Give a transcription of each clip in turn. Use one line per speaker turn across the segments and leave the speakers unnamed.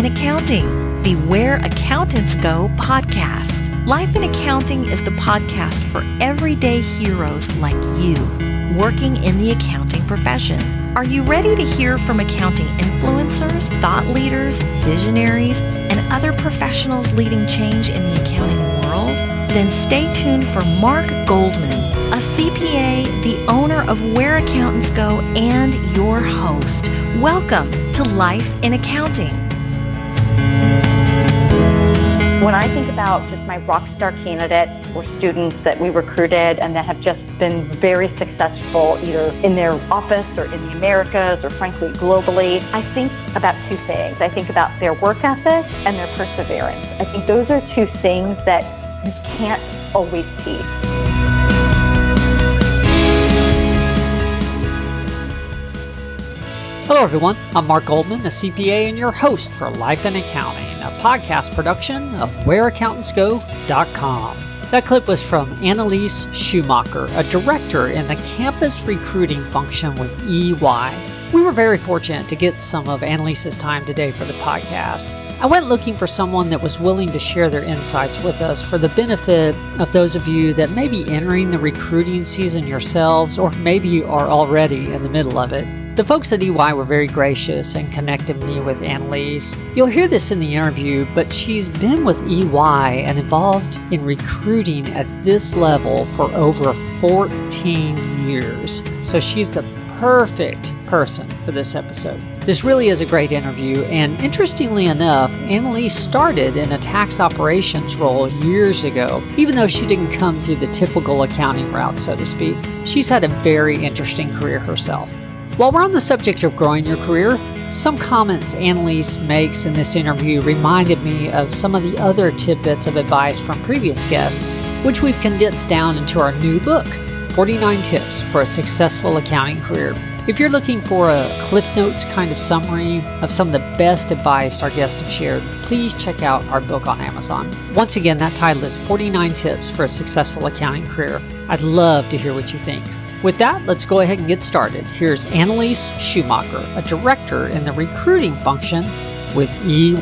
in Accounting, the Where Accountants Go podcast. Life in Accounting is the podcast for everyday heroes like you, working in the accounting profession. Are you ready to hear from accounting influencers, thought leaders, visionaries, and other professionals leading change in the accounting world? Then stay tuned for Mark Goldman, a CPA, the owner of Where Accountants Go, and your host. Welcome to Life in Accounting.
When I think about just my rock star candidates or students that we recruited and that have just been very successful either in their office or in the Americas or frankly globally, I think about two things. I think about their work ethic and their perseverance. I think those are two things that you can't always teach.
Hello everyone, I'm Mark Goldman, a CPA and your host for Life in Accounting, a podcast production of WhereAccountantsGo.com. That clip was from Anneliese Schumacher, a director in the campus recruiting function with EY. We were very fortunate to get some of Anneliese's time today for the podcast. I went looking for someone that was willing to share their insights with us for the benefit of those of you that may be entering the recruiting season yourselves, or maybe you are already in the middle of it. The folks at EY were very gracious and connected me with Anneliese. You'll hear this in the interview, but she's been with EY and involved in recruiting at this level for over 14 years. So she's the perfect person for this episode. This really is a great interview, and interestingly enough, Anneliese started in a tax operations role years ago, even though she didn't come through the typical accounting route, so to speak. She's had a very interesting career herself. While we're on the subject of growing your career, some comments Anneliese makes in this interview reminded me of some of the other tidbits of advice from previous guests, which we've condensed down into our new book, 49 Tips for a Successful Accounting Career. If you're looking for a Cliff Notes kind of summary of some of the best advice our guests have shared, please check out our book on Amazon. Once again, that title is 49 Tips for a Successful Accounting Career. I'd love to hear what you think. With that, let's go ahead and get started. Here's Anneliese Schumacher, a director in the recruiting function with EY.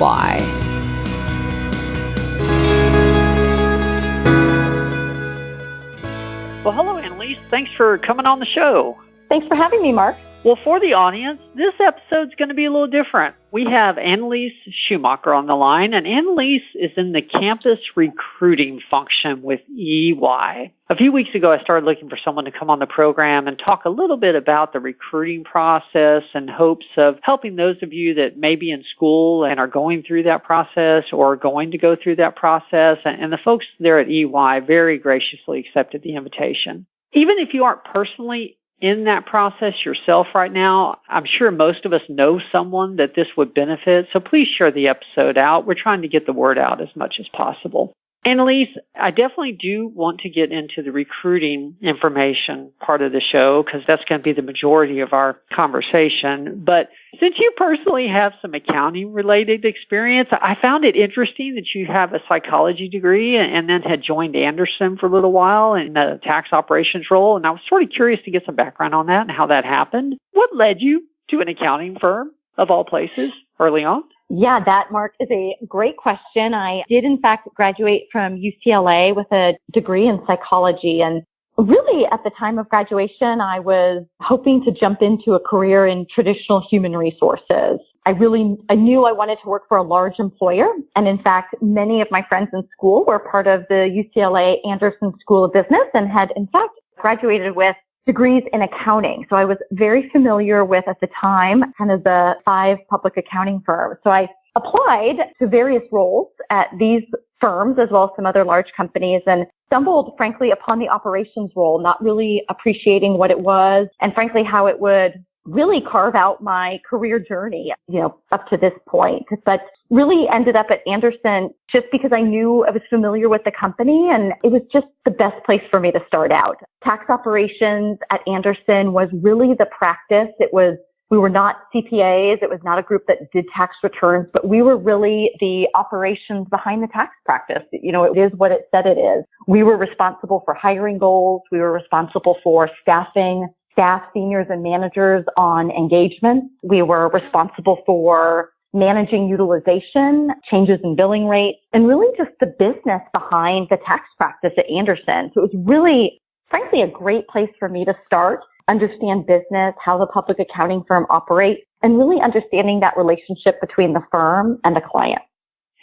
Well, hello, Anneliese. Thanks for coming on the show.
Thanks for having me, Mark.
Well, for the audience, this episode's going to be a little different. We have Anneliese Schumacher on the line, and Anneliese is in the campus recruiting function with EY. A few weeks ago, I started looking for someone to come on the program and talk a little bit about the recruiting process in hopes of helping those of you that may be in school and are going through that process or going to go through that process. And the folks there at EY very graciously accepted the invitation. Even if you aren't personally in that process yourself right now, I'm sure most of us know someone that this would benefit, so please share the episode out. We're trying to get the word out as much as possible. Anneliese, I definitely do want to get into the recruiting information part of the show because that's going to be the majority of our conversation. But since you personally have some accounting-related experience, I found it interesting that you have a psychology degree and then had joined Andersen for a little while in the tax operations role. And I was sort of curious to get some background on that and how that happened. What led you to an accounting firm, of all places, early on?
Yeah, that, Mark, is a great question. I did, in fact, graduate from UCLA with a degree in psychology. And really, at the time of graduation, I was hoping to jump into a career in traditional human resources. I knew I wanted to work for a large employer. And in fact, many of my friends in school were part of the UCLA Andersen School of Business and had, in fact, graduated with degrees in accounting. So I was very familiar with, at the time, kind of the 5 public accounting firms. So I applied to various roles at these firms as well as some other large companies and stumbled, frankly, upon the operations role, not really appreciating what it was and, frankly, how it would really carve out my career journey, up to this point. But really ended up at Andersen just because I knew I was familiar with the company and it was just the best place for me to start out. Tax operations at Andersen was really the practice. We were not CPAs. It was not a group that did tax returns, but we were really the operations behind the tax practice. It is what it said it is. We were responsible for hiring goals. We were responsible for staffing staff, seniors, and managers on engagement. We were responsible for managing utilization, changes in billing rates, and really just the business behind the tax practice at Andersen. So it was really, frankly, a great place for me to start, understand business, how the public accounting firm operates, and really understanding that relationship between the firm and the client.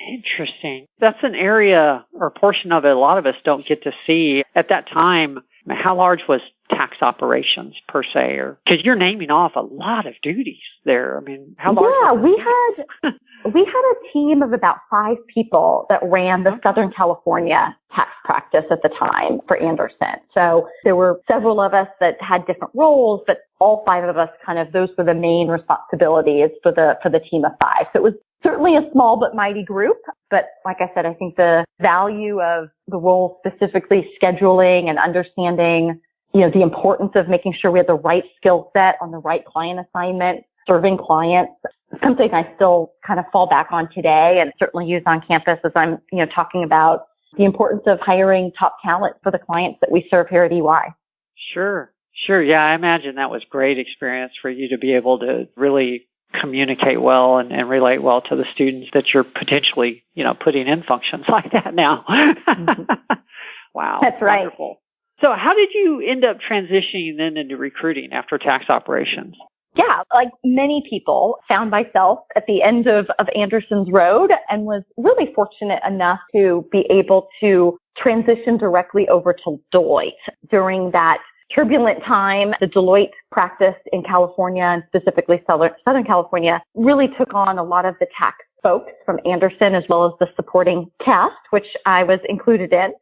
Interesting. That's an area or portion of it a lot of us don't get to see. At that time, how large was tax operations per se? Or because you're naming off a lot of duties there. I mean, how large?
Yeah, we had a team of about 5 people that ran the Southern California tax practice at the time for Andersen. So there were several of us that had different roles, but all 5 of us those were the main responsibilities for the team of 5. So it was certainly a small but mighty group. But like I said, I think the value of the role, specifically scheduling and understanding, the importance of making sure we had the right skill set on the right client assignment, serving clients, something I still fall back on today and certainly use on campus as I'm, talking about the importance of hiring top talent for the clients that we serve here at EY.
Sure. Yeah, I imagine that was great experience for you to be able to really communicate well and relate well to the students that you're potentially, putting in functions like that now.
Mm-hmm.
Wow.
That's right.
Wonderful. So how did you end up transitioning then into recruiting after tax operations?
Yeah, like many people, found myself at the end of Andersen's road and was really fortunate enough to be able to transition directly over to Deloitte during that turbulent time. The Deloitte practice in California, and specifically Southern California, really took on a lot of the tax folks from Andersen as well as the supporting cast, which I was included in.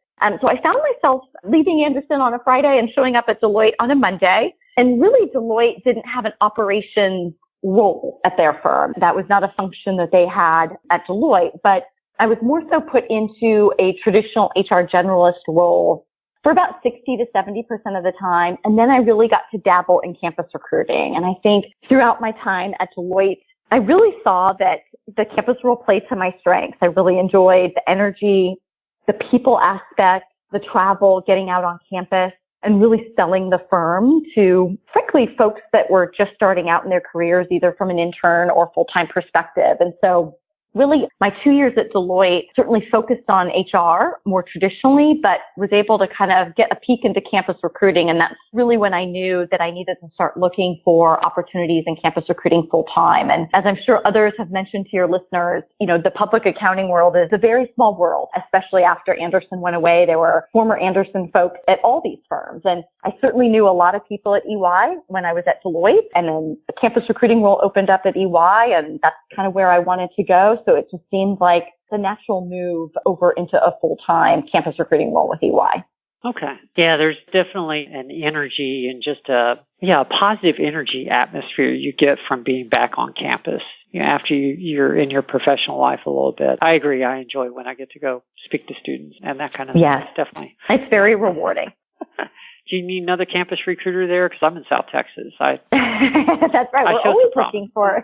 So I found myself leaving Andersen on a Friday and showing up at Deloitte on a Monday. And really, Deloitte didn't have an operations role at their firm. That was not a function that they had at Deloitte, but I was more so put into a traditional HR generalist role for about 60 to 70% of the time. And then I really got to dabble in campus recruiting. And I think throughout my time at Deloitte, I really saw that the campus role played to my strengths. I really enjoyed the energy, the people aspect, the travel, getting out on campus, and really selling the firm to, frankly, folks that were just starting out in their careers, either from an intern or full-time perspective. And so really, my 2 years at Deloitte certainly focused on HR more traditionally, but was able to get a peek into campus recruiting. And that's really when I knew that I needed to start looking for opportunities in campus recruiting full time. And as I'm sure others have mentioned to your listeners, the public accounting world is a very small world, especially after Andersen went away. There were former Andersen folks at all these firms. And I certainly knew a lot of people at EY when I was at Deloitte. And then the campus recruiting role opened up at EY, and that's where I wanted to go. So it just seemed like the natural move over into a full-time campus recruiting role with EY.
Okay. Yeah, there's definitely an energy and just a positive energy atmosphere you get from being back on campus after you're in your professional life a little bit. I agree. I enjoy when I get to go speak to students and that kind of
yes.
thing. Definitely.
It's very rewarding.
Do you need another campus recruiter there? Because I'm in South Texas.
That's right. We're always looking for.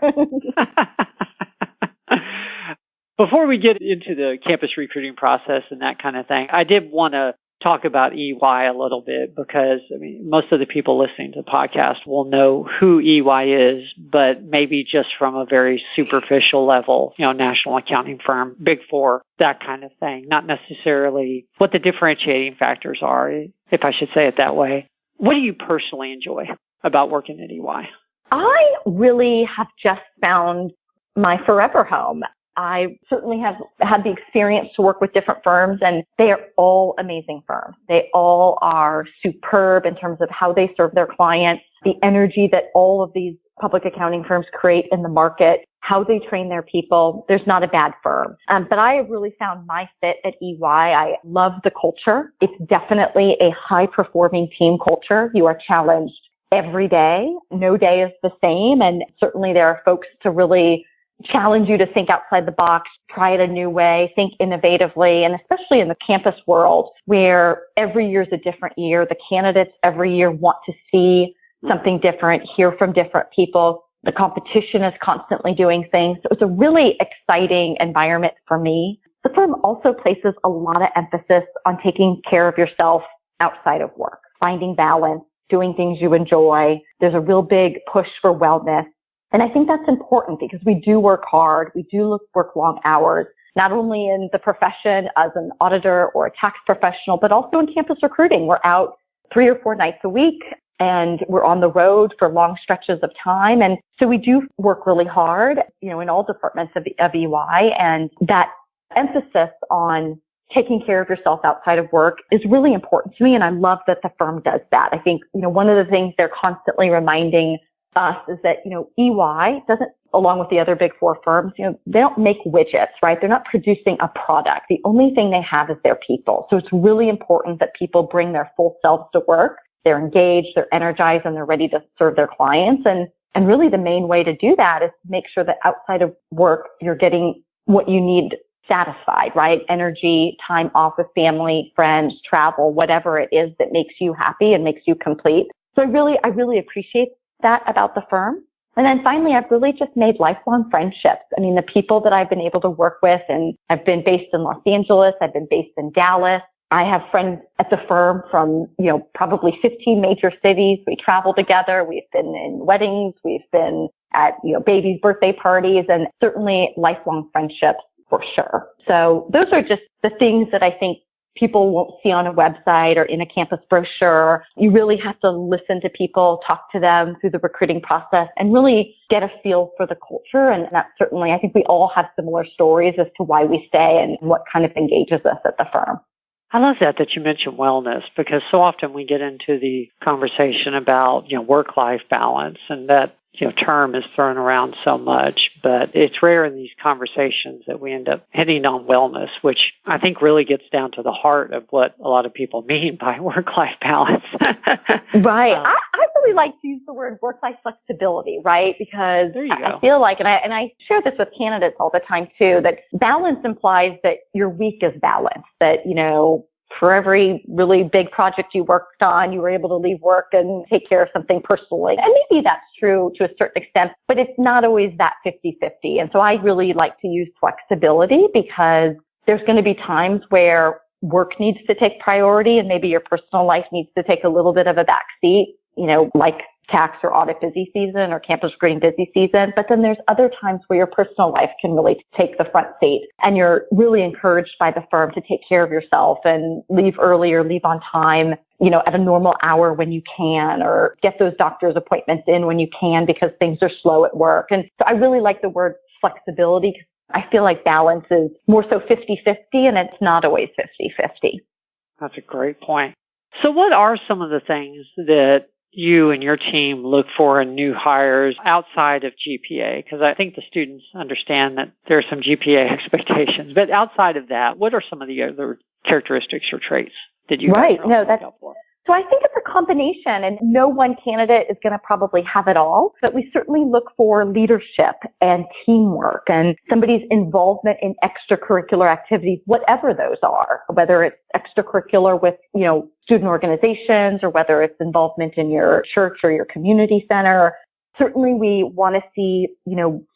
Before we get into the campus recruiting process and that kind of thing, I did want to talk about EY a little bit because, most of the people listening to the podcast will know who EY is, but maybe just from a very superficial level, national accounting firm, Big Four, that kind of thing, not necessarily what the differentiating factors are, if I should say it that way. What do you personally enjoy about working at EY?
I really have just found my forever home. I certainly have had the experience to work with different firms, and they are all amazing firms. They all are superb in terms of how they serve their clients, the energy that all of these public accounting firms create in the market, how they train their people. There's not a bad firm. But I have really found my fit at EY. I love the culture. It's definitely a high-performing team culture. You are challenged every day. No day is the same, and certainly there are folks to really challenge you to think outside the box, try it a new way, think innovatively, and especially in the campus world where every year is a different year. The candidates every year want to see something different, hear from different people. The competition is constantly doing things. So it's a really exciting environment for me. The firm also places a lot of emphasis on taking care of yourself outside of work, finding balance, doing things you enjoy. There's a real big push for wellness. And I think that's important because we do work hard. We do work long hours, not only in the profession as an auditor or a tax professional, but also in campus recruiting. We're out 3 or 4 nights a week and we're on the road for long stretches of time. And so we do work really hard, in all departments of EY. And that emphasis on taking care of yourself outside of work is really important to me. And I love that the firm does that. I think, one of the things they're constantly reminding us is that, EY doesn't, along with the other big 4 firms, they don't make widgets, right? They're not producing a product. The only thing they have is their people. So it's really important that people bring their full selves to work. They're engaged, they're energized, and they're ready to serve their clients. And really the main way to do that is to make sure that outside of work, you're getting what you need satisfied, right? Energy, time off with family, friends, travel, whatever it is that makes you happy and makes you complete. So I really appreciate that about the firm. And then finally, I've really just made lifelong friendships. I mean, the people that I've been able to work with, and I've been based in Los Angeles, I've been based in Dallas. I have friends at the firm from, probably 15 major cities. We travel together. We've been in weddings. We've been at, babies' birthday parties, and certainly lifelong friendships for sure. So those are just the things that I think people won't see on a website or in a campus brochure. You really have to listen to people, talk to them through the recruiting process, and really get a feel for the culture. And that's certainly, I think we all have similar stories as to why we stay and what kind of engages us at the firm.
I love that you mentioned wellness, because so often we get into the conversation about, work-life balance, and that, term is thrown around so much, but it's rare in these conversations that we end up hitting on wellness, which I think really gets down to the heart of what a lot of people mean by work-life balance.
Right. I really like to use the word work-life flexibility, right? Because I feel like, and I share this with candidates all the time too, that balance implies that your week is balanced, that, for every really big project you worked on, you were able to leave work and take care of something personally. And maybe that's true to a certain extent, but it's not always that 50-50. And so I really like to use flexibility because there's going to be times where work needs to take priority and maybe your personal life needs to take a little bit of a back seat, like tax or audit busy season or campus recruiting busy season. But then there's other times where your personal life can really take the front seat, and you're really encouraged by the firm to take care of yourself and leave early or leave on time, at a normal hour when you can, or get those doctor's appointments in when you can because things are slow at work. And so I really like the word flexibility because I feel like balance is more so 50-50, and it's not always 50-50.
That's a great point. So what are some of the things that you and your team look for in new hires outside of GPA? Because I think the students understand that there are some GPA expectations, but outside of that, what are some of the other characteristics or traits that you guys are looking out for?
So I think it's a combination, and no one candidate is going to probably have it all, but we certainly look for leadership and teamwork and somebody's involvement in extracurricular activities, whatever those are, whether it's extracurricular with, student organizations, or whether it's involvement in your church or your community center. Certainly we want to see,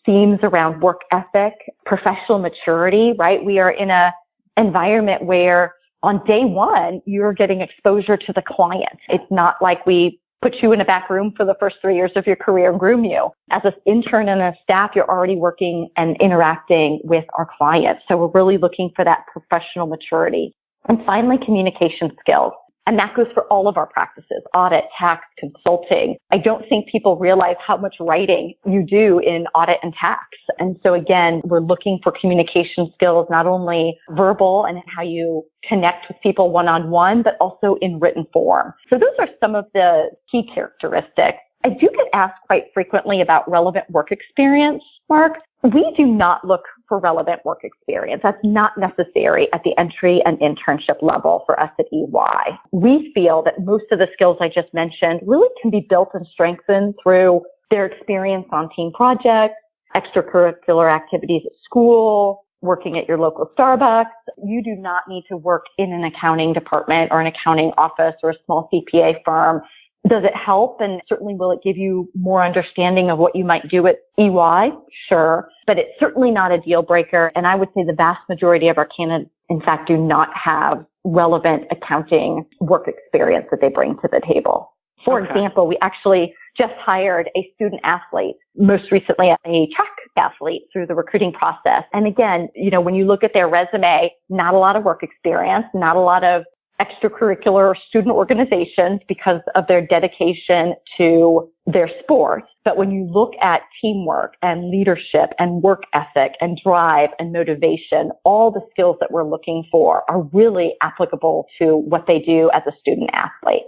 themes around work ethic, professional maturity, right? We are in an environment where on day one, you're getting exposure to the client. It's not like we put you in a back room for the first 3 years of your career and groom you. As an intern and a staff, you're already working and interacting with our clients. So we're really looking for that professional maturity. And finally, communication skills. And that goes for all of our practices, audit, tax, consulting. I don't think people realize how much writing you do in audit and tax. And so again, we're looking for communication skills, not only verbal and how you connect with people one-on-one, but also in written form. So those are some of the key characteristics. I do get asked quite frequently about relevant work experience, Mark. We do not look for relevant work experience. That's not necessary at the entry and internship level for us at EY. We feel that most of the skills I just mentioned really can be built and strengthened through their experience on team projects, extracurricular activities at school, working at your local Starbucks. You do not need to work in an accounting department or an accounting office or a small CPA firm. Does it help? And certainly will it give you more understanding of what you might do at EY? Sure. But it's certainly not a deal breaker. And I would say the vast majority of our candidates, in fact, do not have relevant accounting work experience that they bring to the table. For example, we actually just hired a student athlete, most recently a track athlete through the recruiting process. And again, when you look at their resume, not a lot of work experience, not a lot of extracurricular student organizations because of their dedication to their sport. But when you look at teamwork and leadership and work ethic and drive and motivation, all the skills that we're looking for are really applicable to what they do as a student athlete.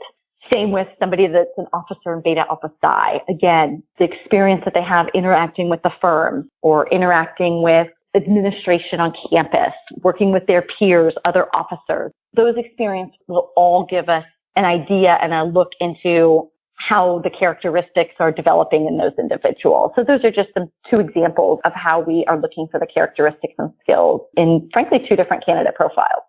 Same with somebody that's an officer in Beta Alpha Psi. Again, the experience that they have interacting with the firm or interacting with administration on campus, working with their peers, other officers. Those experiences will all give us an idea and a look into how the characteristics are developing in those individuals. So those are just two examples of how we are looking for the characteristics and skills in, frankly, two different candidate profiles.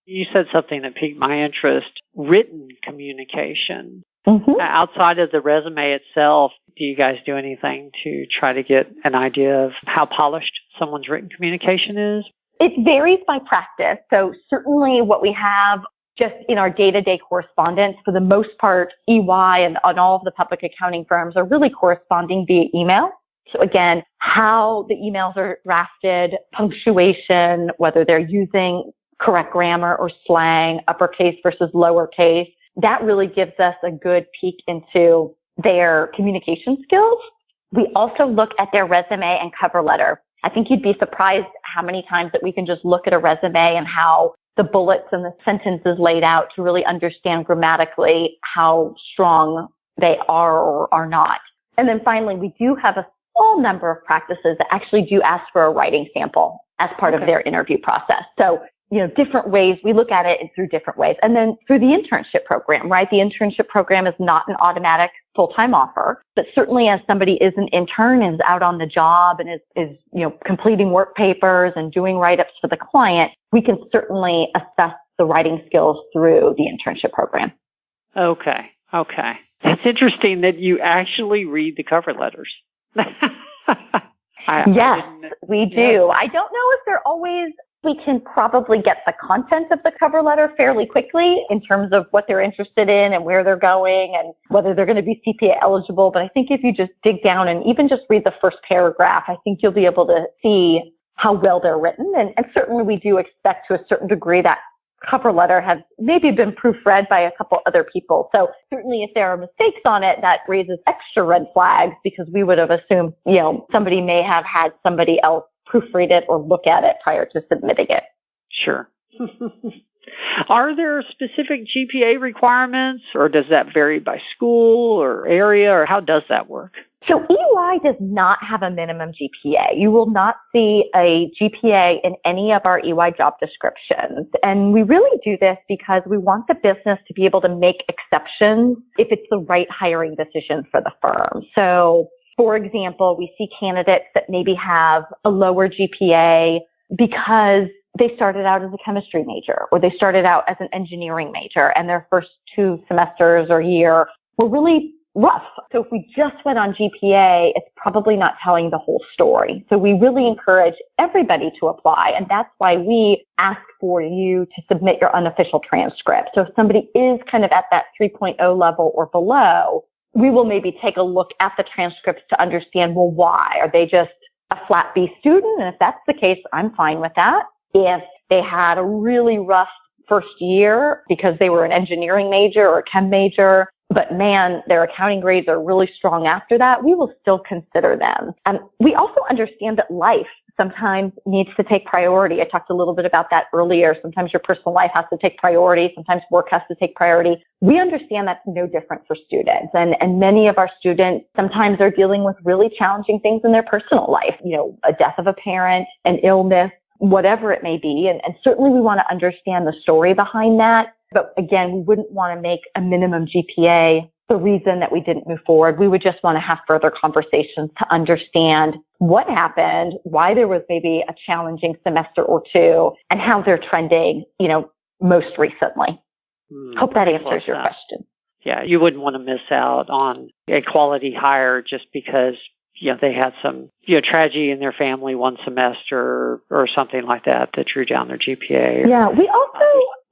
You said something that piqued my interest, written communication.
Mm-hmm.
Outside of the resume itself, do you guys do anything to try to get an idea of how polished someone's written communication is?
It varies by practice. So certainly what we have just in our day-to-day correspondence, for the most part, EY and all of the public accounting firms are really corresponding via email. So again, how the emails are drafted, punctuation, whether they're using correct grammar or slang, uppercase versus lowercase, that really gives us a good peek into their communication skills. We also look at their resume and cover letter. I think you'd be surprised how many times that we can just look at a resume and how the bullets and the sentences laid out to really understand grammatically how strong they are or are not. And then finally, we do have a small number of practices that actually do ask for a writing sample as part of their interview process. So different ways, we look at it through different ways. And then through the internship program, right? The internship program is not an automatic full-time offer, but certainly as somebody is an intern, is out on the job and is completing work papers and doing write-ups for the client, we can certainly assess the writing skills through the internship program.
Okay. That's interesting that you actually read the cover letters.
Yes, we do. I don't know if they're always... We can probably get the content of the cover letter fairly quickly in terms of what they're interested in and where they're going and whether they're going to be CPA eligible. But I think if you just dig down and even just read the first paragraph, I think you'll be able to see how well they're written. And certainly we do expect to a certain degree that cover letter has maybe been proofread by a couple other people. So certainly if there are mistakes on it, that raises extra red flags because we would have assumed, somebody may have had somebody else proofread it or look at it prior to submitting it.
Sure. Are there specific GPA requirements, or does that vary by school or area, or how does that work?
So EY does not have a minimum GPA. You will not see a GPA in any of our EY job descriptions. And we really do this because we want the business to be able to make exceptions if it's the right hiring decision for the firm. So for example, we see candidates that maybe have a lower GPA because they started out as a chemistry major or they started out as an engineering major and their first 2 semesters or year were really rough. So if we just went on GPA, it's probably not telling the whole story. So we really encourage everybody to apply. And that's why we ask for you to submit your unofficial transcript. So if somebody is kind of at that 3.0 level or below, we will maybe take a look at the transcripts to understand, well, why? Are they just a flat B student? And if that's the case, I'm fine with that. If they had a really rough first year because they were an engineering major or a chem major, but man, their accounting grades are really strong after that, we will still consider them. We also understand that life sometimes needs to take priority. I talked a little bit about that earlier. Sometimes your personal life has to take priority. Sometimes work has to take priority. We understand that's no different for students. And many of our students sometimes are dealing with really challenging things in their personal life, a death of a parent, an illness, whatever it may be. And certainly we want to understand the story behind that. But again, we wouldn't want to make a minimum GPA the reason that we didn't move forward. We would just want to have further conversations to understand what happened, why there was maybe a challenging semester or two, and how they're trending, most recently. Hope that answers your question.
Yeah, you wouldn't want to miss out on a quality hire just because they had some tragedy in their family one semester or something like that drew down their GPA.
Yeah, we also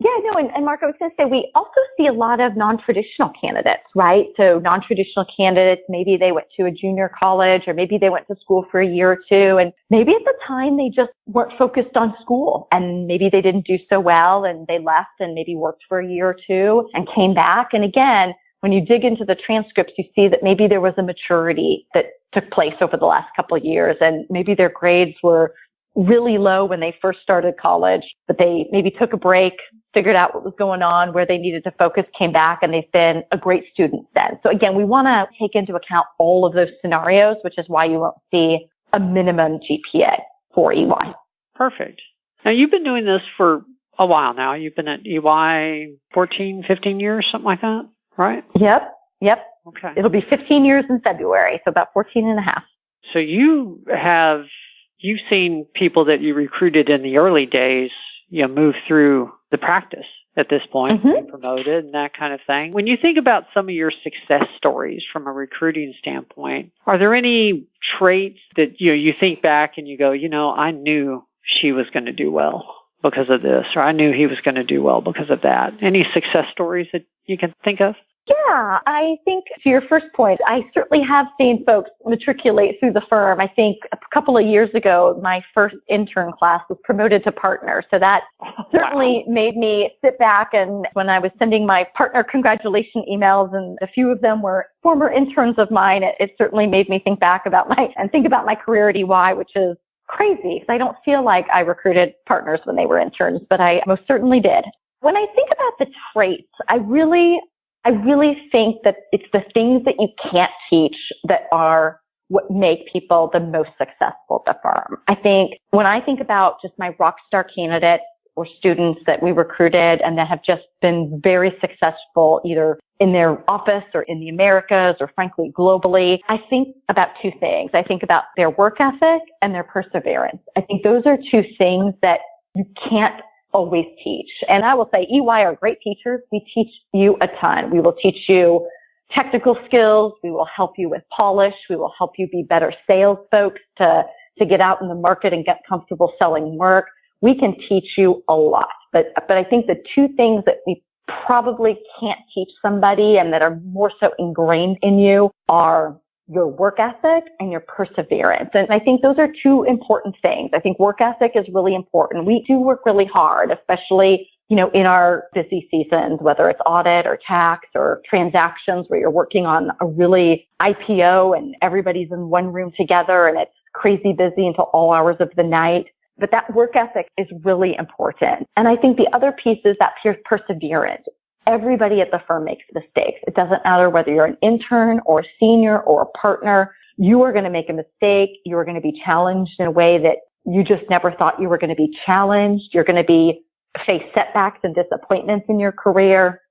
Yeah, no, and Mark, I was going to say, we also see a lot of non-traditional candidates, right? So non-traditional candidates, maybe they went to a junior college or maybe they went to school for a year or two. And maybe at the time they just weren't focused on school and maybe they didn't do so well and they left and maybe worked for a year or two and came back. And again, when you dig into the transcripts, you see that maybe there was a maturity that took place over the last couple of years and maybe their grades were really low when they first started college, but they maybe took a break, figured out what was going on, where they needed to focus, came back, and they've been a great student then. So again, we want to take into account all of those scenarios, which is why you won't see a minimum GPA for EY.
Perfect. Now, you've been doing this for a while now. You've been at EY 14, 15 years, something like that, right?
Yep.
Okay.
It'll be 15 years in February, so about 14 and a half.
So you've seen people that you recruited in the early days, move through the practice at this point, be promoted and that kind of thing. When you think about some of your success stories from a recruiting standpoint, are there any traits that you think back and you go, I knew she was going to do well because of this, or I knew he was going to do well because of that? Any success stories that you can think of?
Yeah, I think to your first point, I certainly have seen folks matriculate through the firm. I think a couple of years ago, my first intern class was promoted to partner. So that certainly made me sit back, and when I was sending my partner congratulation emails, and a few of them were former interns of mine, it certainly made me think back about my career at EY, which is crazy because I don't feel like I recruited partners when they were interns, but I most certainly did. When I think about the traits, I really think that it's the things that you can't teach that are what make people the most successful at the firm. I think when I think about just my rock star candidates or students that we recruited and that have just been very successful either in their office or in the Americas or frankly globally, I think about two things. I think about their work ethic and their perseverance. I think those are two things that you can't always teach. And I will say EY are great teachers. We teach you a ton. We will teach you technical skills. We will help you with polish. We will help you be better sales folks to get out in the market and get comfortable selling work. We can teach you a lot. But I think the two things that we probably can't teach somebody and that are more so ingrained in you are your work ethic and your perseverance. And I think those are two important things. I think work ethic is really important. We do work really hard, especially, in our busy seasons, whether it's audit or tax or transactions where you're working on a really IPO and everybody's in one room together and it's crazy busy until all hours of the night. But that work ethic is really important. And I think the other piece is that perseverance. Everybody at the firm makes mistakes. It doesn't matter whether you're an intern or a senior or a partner. You are going to make a mistake. You are going to be challenged in a way that you just never thought you were going to be challenged. You're going to face setbacks and disappointments in your career.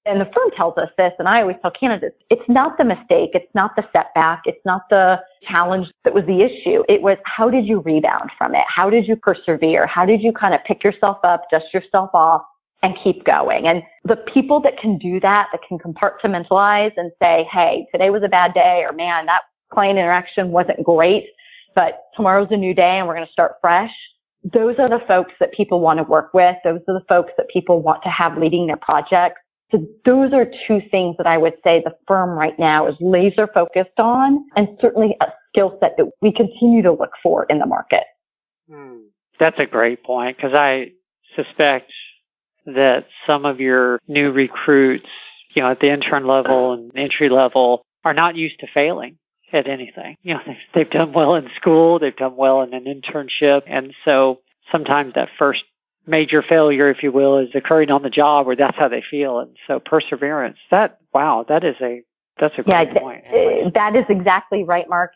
And the firm tells us this, and I always tell candidates, it's not the mistake. It's not the setback. It's not the challenge that was the issue. It was, how did you rebound from it? How did you persevere? How did you kind of pick yourself up, dust yourself off, and keep going? And the people that can do that can compartmentalize and say, hey, today was a bad day, or man, that client interaction wasn't great, but tomorrow's a new day and we're going to start fresh. Those are the folks that people want to work with. Those are the folks that people want to have leading their projects. So those are two things that I would say the firm right now is laser focused on, and certainly a skill set that we continue to look for in the market.
That's a great point, because I suspect that some of your new recruits, at the intern level and entry level are not used to failing at anything. They've done well in school, they've done well in an internship, and so sometimes that first major failure, if you will, is occurring on the job, or that's how they feel. And so perseverance, that's a great point.
That is exactly right, Mark.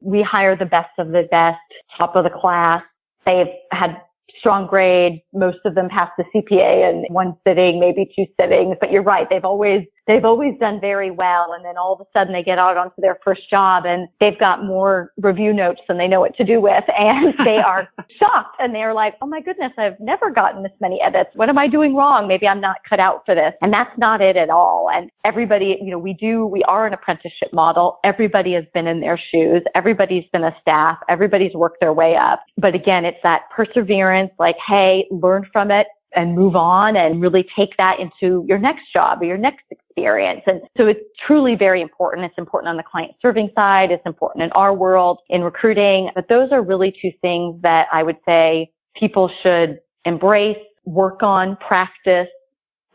We hire the best of the best, top of the class. They've had strong grades. Most of them pass the CPA in one sitting, maybe two sittings. But you're right. They've always done very well. And then all of a sudden they get out onto their first job and they've got more review notes than they know what to do with. And they are shocked. And they're like, oh my goodness, I've never gotten this many edits. What am I doing wrong? Maybe I'm not cut out for this. And that's not it at all. And everybody, we are an apprenticeship model. Everybody has been in their shoes. Everybody's been a staff. Everybody's worked their way up. But again, it's that perseverance, like, hey, learn from it. and move on and really take that into your next job or your next experience. And so it's truly very important. It's important on the client serving side. It's important in our world in recruiting. But those are really two things that I would say people should embrace, work on, practice,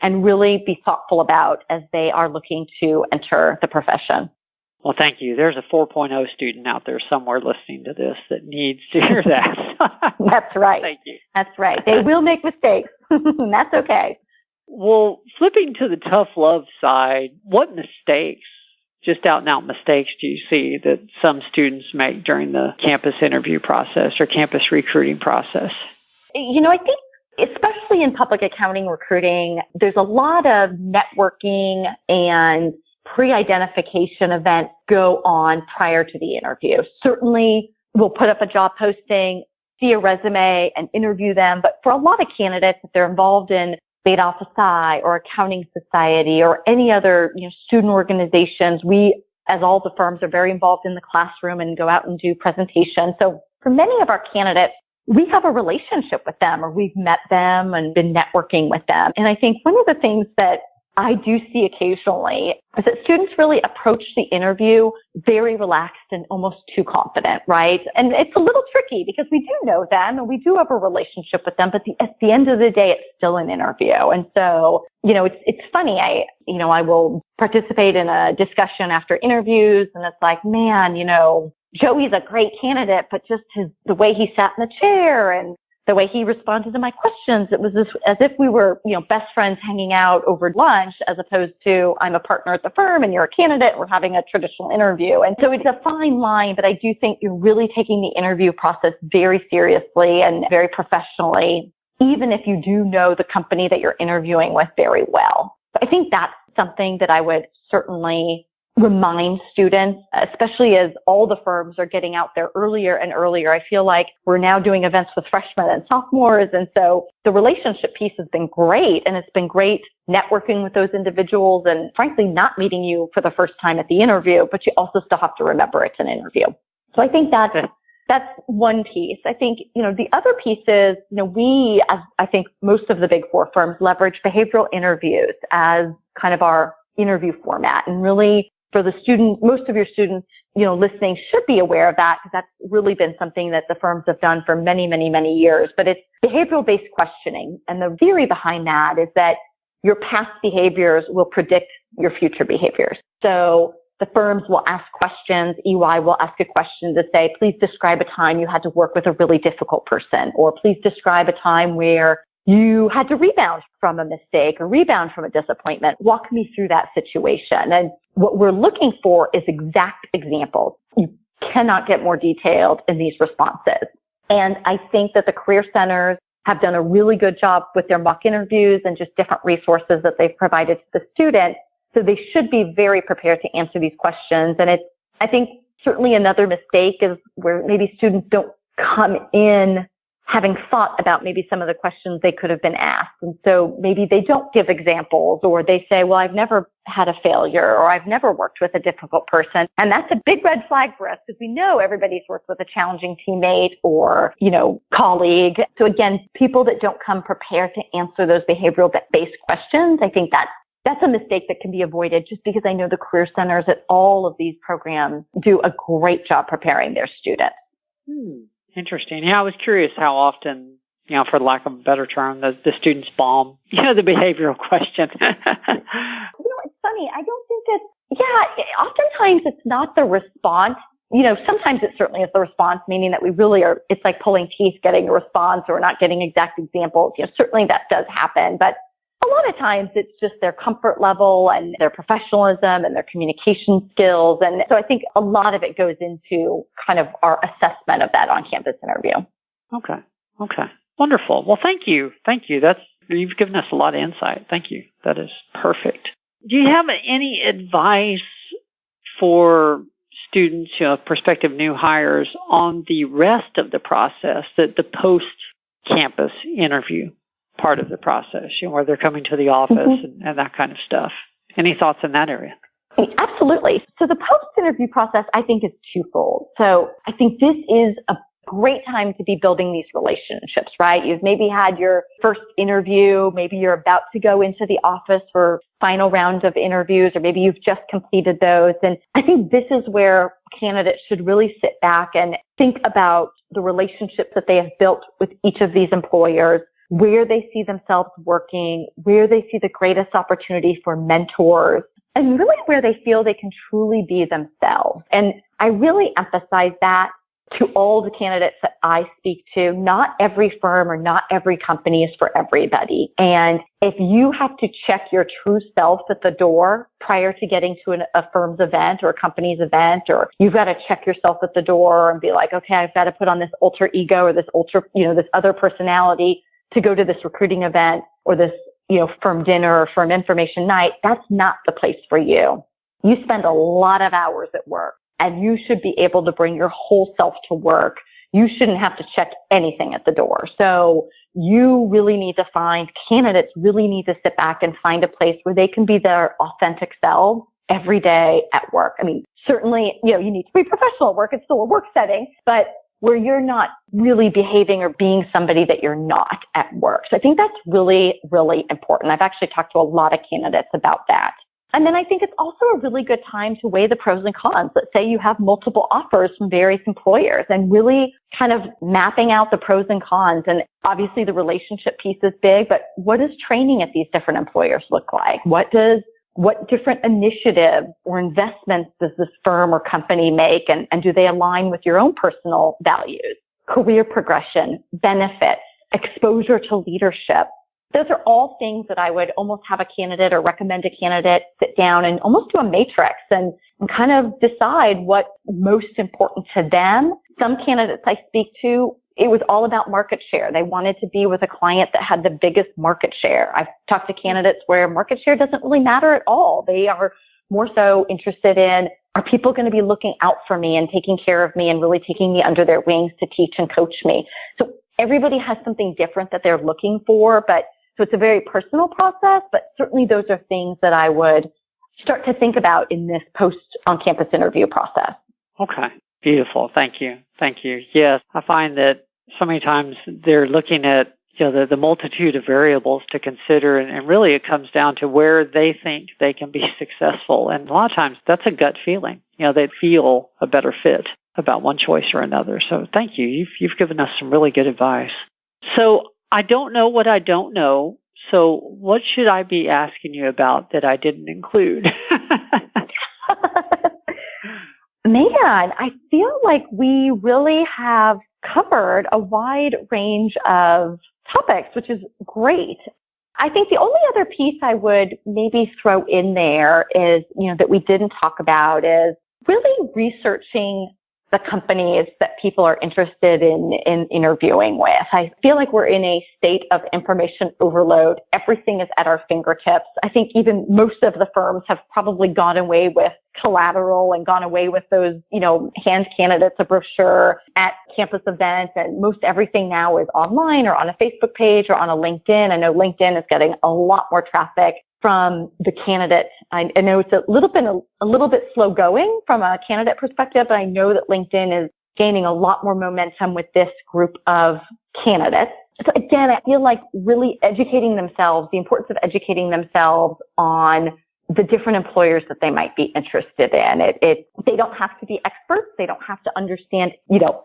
and really be thoughtful about as they are looking to enter the profession.
Well, thank you. There's a 4.0 student out there somewhere listening to this that needs to hear that.
That's right.
Thank you.
That's right. They will make mistakes. That's okay.
Well, flipping to the tough love side, what mistakes, just out and out mistakes, do you see that some students make during the campus interview process or campus recruiting process?
I think especially in public accounting recruiting, there's a lot of networking and pre-identification events go on prior to the interview. Certainly, we'll put up a job posting, see a resume, and interview them. But for a lot of candidates, if they're involved in Beta Alpha Psi or Accounting Society or any other student organizations, we, as all the firms, are very involved in the classroom and go out and do presentations. So for many of our candidates, we have a relationship with them or we've met them and been networking with them. And I think one of the things that I do see occasionally is that students really approach the interview very relaxed and almost too confident, right? And it's a little tricky because we do know them and we do have a relationship with them, but at the end of the day, it's still an interview. And so, it's funny. I will participate in a discussion after interviews and it's like, man, Joey's a great candidate, but just the way he sat in the chair and the way he responded to my questions, it was as if we were, best friends hanging out over lunch, as opposed to I'm a partner at the firm and you're a candidate. We're having a traditional interview. And so it's a fine line, but I do think you're really taking the interview process very seriously and very professionally, even if you do know the company that you're interviewing with very well. But I think that's something that I would certainly remind students, especially as all the firms are getting out there earlier and earlier. I feel like we're now doing events with freshmen and sophomores. And so the relationship piece has been great. And it's been great networking with those individuals and frankly, not meeting you for the first time at the interview, but you also still have to remember it's an interview. So I think that's one piece. I think, the other piece is, we, as I think most of the big four firms, leverage behavioral interviews as kind of our interview format. And really, for the student, most of your students, listening should be aware of that because that's really been something that the firms have done for many, many, many years. But it's behavioral-based questioning. And the theory behind that is that your past behaviors will predict your future behaviors. So the firms will ask questions. EY will ask a question to say, please describe a time you had to work with a really difficult person, or please describe a time where you had to rebound from a mistake or rebound from a disappointment. Walk me through that situation. And what we're looking for is exact examples. You cannot get more detailed in these responses. And I think that the career centers have done a really good job with their mock interviews and just different resources that they've provided to the student. So they should be very prepared to answer these questions. And I think certainly another mistake is where maybe students don't come in having thought about maybe some of the questions they could have been asked. And so maybe they don't give examples, or they say, well, I've never had a failure, or I've never worked with a difficult person. And that's a big red flag for us because we know everybody's worked with a challenging teammate or, colleague. So again, people that don't come prepared to answer those behavioral-based questions, I think that's a mistake that can be avoided just because I know the career centers at all of these programs do a great job preparing their students.
Interesting. Yeah, I was curious how often, for lack of a better term, the students bomb, the behavioral question.
It's funny. I don't think oftentimes it's not the response. Sometimes it certainly is the response, meaning that we really are, it's like pulling teeth getting a response or not getting exact examples. Certainly that does happen, but a lot of times it's just their comfort level and their professionalism and their communication skills. And so I think a lot of it goes into kind of our assessment of that on-campus interview.
Okay. Wonderful. Well, thank you. You've given us a lot of insight. Thank you. That is perfect. Do you have any advice for students, prospective new hires on the rest of the process, the post-campus interview part of the process, where they're coming to the office and that kind of stuff? Any thoughts in that area?
Absolutely. So the post-interview process, I think, is twofold. So I think this is a great time to be building these relationships, right? You've maybe had your first interview, maybe you're about to go into the office for final rounds of interviews, or maybe you've just completed those. And I think this is where candidates should really sit back and think about the relationships that they have built with each of these employers, where they see themselves working, where they see the greatest opportunity for mentors, and really where they feel they can truly be themselves. And I really emphasize that to all the candidates that I speak to. Not every firm or not every company is for everybody. And if you have to check your true self at the door prior to getting to a firm's event or a company's event, or you've got to check yourself at the door and be like, okay, I've got to put on this alter ego or this this other personality to go to this recruiting event or this, firm dinner or firm information night, that's not the place for you. You spend a lot of hours at work and you should be able to bring your whole self to work. You shouldn't have to check anything at the door. So you really need to candidates really need to sit back and find a place where they can be their authentic selves every day at work. I mean, certainly, you need to be professional at work. It's still a work setting, but where you're not really behaving or being somebody that you're not at work. So I think that's really, really important. I've actually talked to a lot of candidates about that. And then I think it's also a really good time to weigh the pros and cons. Let's say you have multiple offers from various employers and really kind of mapping out the pros and cons. And obviously the relationship piece is big, but what does training at these different employers look like? What different initiatives or investments does this firm or company make, and do they align with your own personal values? Career progression, benefits, exposure to leadership. Those are all things that I would almost have a candidate or recommend a candidate sit down and almost do a matrix and kind of decide what's most important to them. Some candidates I speak to, it was all about market share. They wanted to be with a client that had the biggest market share. I've talked to candidates where market share doesn't really matter at all. They are more so interested in, are people going to be looking out for me and taking care of me and really taking me under their wings to teach and coach me? So everybody has something different that they're looking for, so it's a very personal process, but certainly those are things that I would start to think about in this post-on-campus interview process.
Okay. Beautiful. Thank you. Yes, I find that so many times they're looking at the multitude of variables to consider, and really it comes down to where they think they can be successful. And a lot of times that's a gut feeling. They feel a better fit about one choice or another. So thank you. You've given us some really good advice. So I don't know what I don't know. So what should I be asking you about that I didn't include?
Man, I feel like we really have covered a wide range of topics, which is great. I think the only other piece I would maybe throw in there is, that we didn't talk about is really researching the companies that people are interested in interviewing with. I feel like we're in a state of information overload. Everything is at our fingertips. I think even most of the firms have probably gone away with collateral and gone away with those, hand candidates a brochure at campus events. And most everything now is online or on a Facebook page or on a LinkedIn. I know LinkedIn is getting a lot more traffic from the candidate. I know it's a little bit slow going from a candidate perspective, but I know that LinkedIn is gaining a lot more momentum with this group of candidates. So again, I feel like really educating themselves, the importance of educating themselves on the different employers that they might be interested in. They don't have to be experts. They don't have to understand,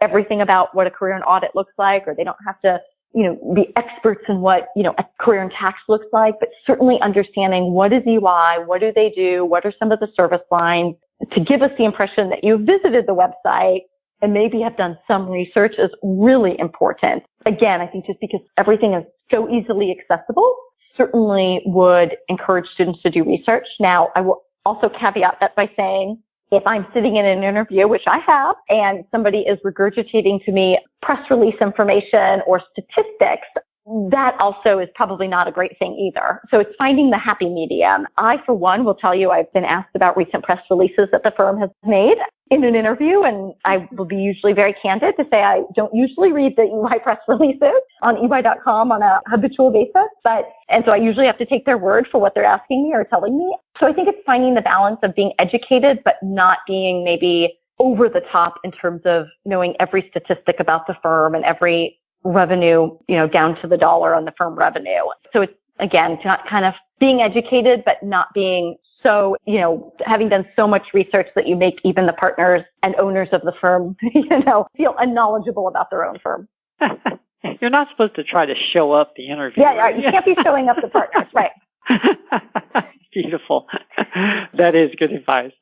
everything about what a career in audit looks like, or they don't have to be experts in what, a career in tax looks like, but certainly understanding what is EY, what do they do, what are some of the service lines, to give us the impression that you've visited the website and maybe have done some research is really important. Again, I think just because everything is so easily accessible, certainly would encourage students to do research. Now, I will also caveat that by saying, if I'm sitting in an interview, which I have, and somebody is regurgitating to me press release information or statistics, that also is probably not a great thing either. So it's finding the happy medium. I, for one, will tell you I've been asked about recent press releases that the firm has made in an interview, and I will be usually very candid to say I don't usually read the EY press releases on EY.com on a habitual basis, and so I usually have to take their word for what they're asking me or telling me. So I think it's finding the balance of being educated but not being maybe over the top in terms of knowing every statistic about the firm and every revenue, down to the dollar on the firm revenue. So it's, again, not kind of being educated, but not being so, having done so much research that you make even the partners and owners of the firm, feel unknowledgeable about their own firm.
You're not supposed to try to show up the interview.
Yeah, you can't be showing up the partners, right.
Beautiful. That is good advice.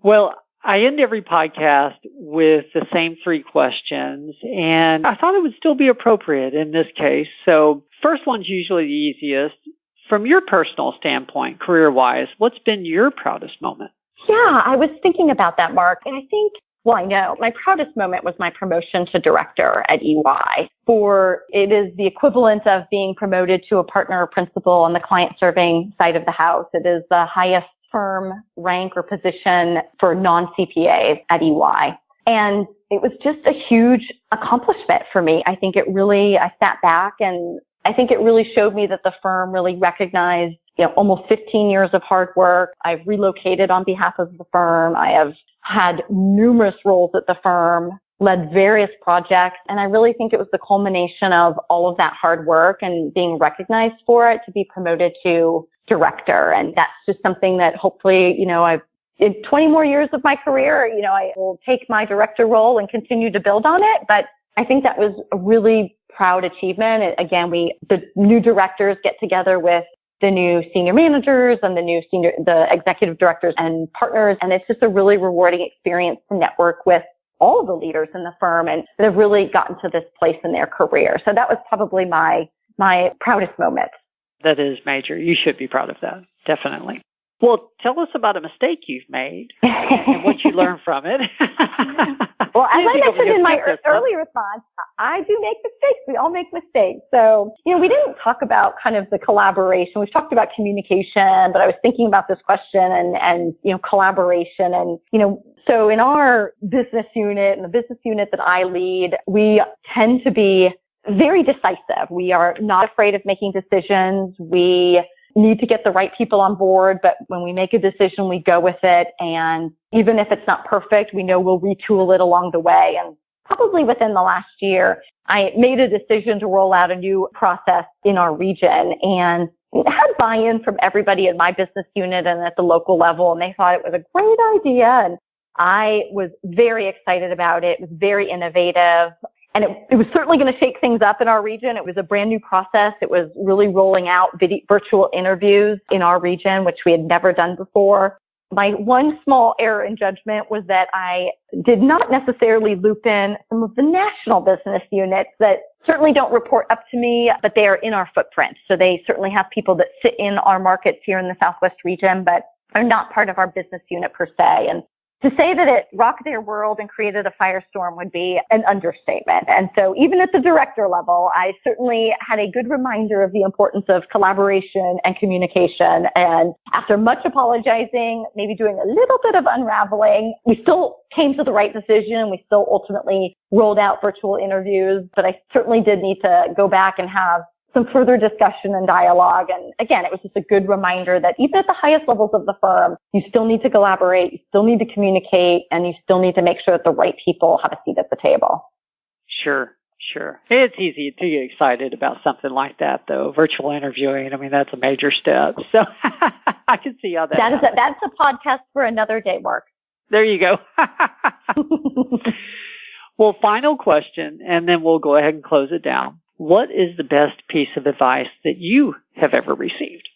Well, I end every podcast with the same 3 questions, and I thought it would still be appropriate in this case. So first one's usually the easiest. From your personal standpoint, career-wise, what's been your proudest moment?
Yeah, I was thinking about that, Mark. And I think, I know my proudest moment was my promotion to director at EY. It is the equivalent of being promoted to a partner or principal on the client-serving side of the house. It is the highest firm rank or position for non-CPAs at EY. And it was just a huge accomplishment for me. I think I sat back and I think it really showed me that the firm really recognized, almost 15 years of hard work. I've relocated on behalf of the firm. I have had numerous roles at the firm, led various projects, and I really think it was the culmination of all of that hard work and being recognized for it to be promoted to director. And that's just something that hopefully, in 20 more years of my career, I will take my director role and continue to build on it. But I think that was a really proud achievement. And again, the new directors get together with the new senior managers and the executive directors and partners. And it's just a really rewarding experience to network with all the leaders in the firm and that have really gotten to this place in their career. So that was probably my proudest moment.
That is major. You should be proud of that. Definitely. Well, tell us about a mistake you've made and what you learned from it.
Well, as I mentioned in my earlier response, I do make mistakes. We all make mistakes. So, we didn't talk about kind of the collaboration. We've talked about communication, but I was thinking about this question and collaboration. And, so in our business unit and the business unit that I lead, we tend to be very decisive. We are not afraid of making decisions. We need to get the right people on board, but when we make a decision, we go with it. And even if it's not perfect, we know we'll retool it along the way. And probably within the last year, I made a decision to roll out a new process in our region and it had buy-in from everybody in my business unit and at the local level. And they thought it was a great idea. And I was very excited about it. It was very innovative. And it was certainly going to shake things up in our region. It was a brand new process. It was really rolling out virtual interviews in our region, which we had never done before. My one small error in judgment was that I did not necessarily loop in some of the national business units that certainly don't report up to me, but they are in our footprint. So they certainly have people that sit in our markets here in the Southwest region, but are not part of our business unit per se. And to say that it rocked their world and created a firestorm would be an understatement. And so even at the director level, I certainly had a good reminder of the importance of collaboration and communication. And after much apologizing, maybe doing a little bit of unraveling, we still came to the right decision. We still ultimately rolled out virtual interviews, but I certainly did need to go back and have some further discussion and dialogue. And again, it was just a good reminder that even at the highest levels of the firm, you still need to collaborate, you still need to communicate, and you still need to make sure that the right people have a seat at the table.
Sure. It's easy to get excited about something like that, though. Virtual interviewing, that's a major step. So I can see how
that's a podcast for another day, Mark.
There you go. Well, final question, and then we'll go ahead and close it down. What is the best piece of advice that you have ever received?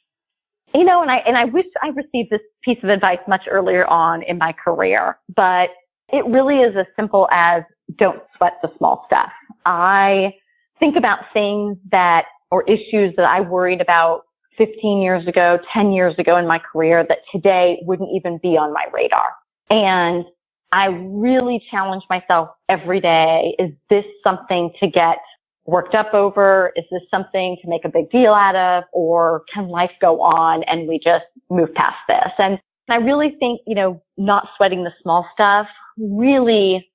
And I wish I received this piece of advice much earlier on in my career, but it really is as simple as don't sweat the small stuff. I think about things or issues that I worried about 15 years ago, 10 years ago in my career that today wouldn't even be on my radar. And I really challenge myself every day. Is this something to get worked up over? Is this something to make a big deal out of? Or can life go on and we just move past this? And I really think, not sweating the small stuff, really,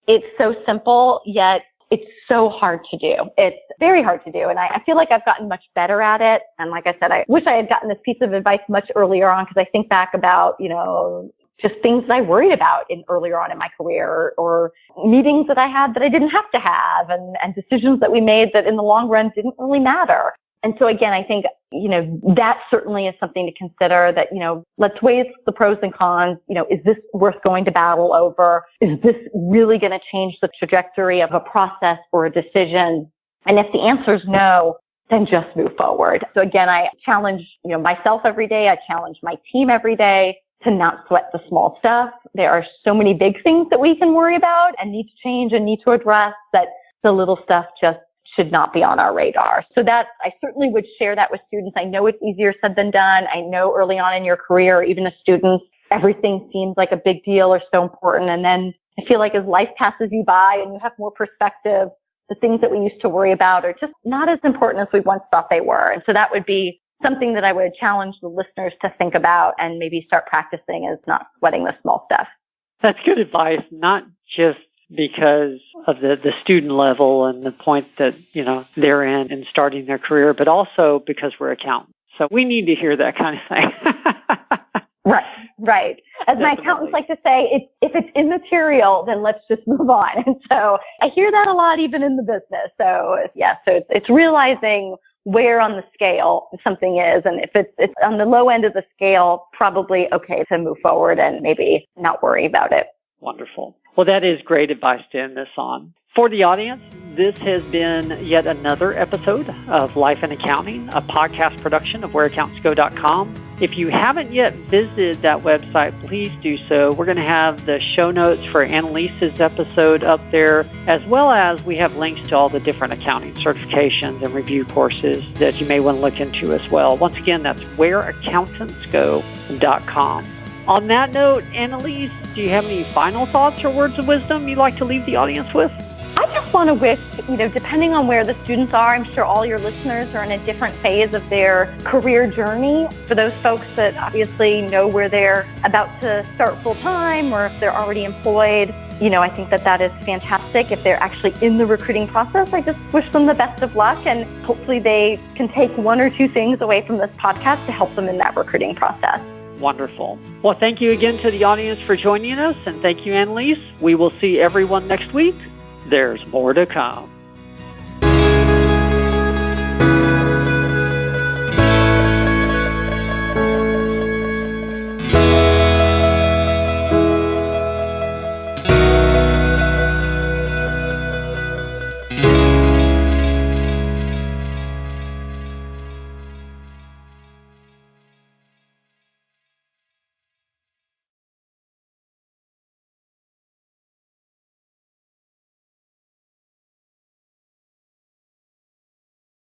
it's so simple, yet it's so hard to do. It's very hard to do. And I feel like I've gotten much better at it. And like I said, I wish I had gotten this piece of advice much earlier on because I think back about, just things that I worried about earlier on in my career, or meetings that I had that I didn't have to have, and decisions that we made that in the long run didn't really matter. And so again, I think, that certainly is something to consider, that, let's weigh the pros and cons. Is this worth going to battle over? Is this really going to change the trajectory of a process or a decision? And if the answer is no, then just move forward. So again, I challenge, myself every day. I challenge my team every day to not sweat the small stuff. There are so many big things that we can worry about and need to change and need to address, that the little stuff just should not be on our radar. So that, I certainly would share that with students. I know it's easier said than done. I know early on in your career, or even as students, everything seems like a big deal or so important. And then I feel like as life passes you by and you have more perspective, the things that we used to worry about are just not as important as we once thought they were. And so that would be something that I would challenge the listeners to think about and maybe start practicing, is not sweating the small stuff.
That's good advice, not just because of the student level and the point that, they're in and starting their career, but also because we're accountants. So we need to hear that kind of thing.
Right. As my accountants like to say, if it's immaterial, then let's just move on. And so I hear that a lot, even in the business. So it's realizing where on the scale something is, and if it's on the low end of the scale, probably okay to move forward and maybe not worry about it.
Wonderful. Well, that is great advice to end this on. For the audience, this has been yet another episode of Life in Accounting, a podcast production of WhereAccountantsGo.com. If you haven't yet visited that website, please do so. We're going to have the show notes for Annelise's episode up there, as well as we have links to all the different accounting certifications and review courses that you may want to look into as well. Once again, that's WhereAccountantsGo.com. On that note, Anneliese, do you have any final thoughts or words of wisdom you'd like to leave the audience with?
I just want to wish, depending on where the students are, I'm sure all your listeners are in a different phase of their career journey. For those folks that obviously know where they're about to start full time, or if they're already employed, I think that is fantastic. If they're actually in the recruiting process, I just wish them the best of luck, and hopefully they can take one or two things away from this podcast to help them in that recruiting process.
Wonderful. Well, thank you again to the audience for joining us, and thank you, Anneliese. We will see everyone next week. There's more to come.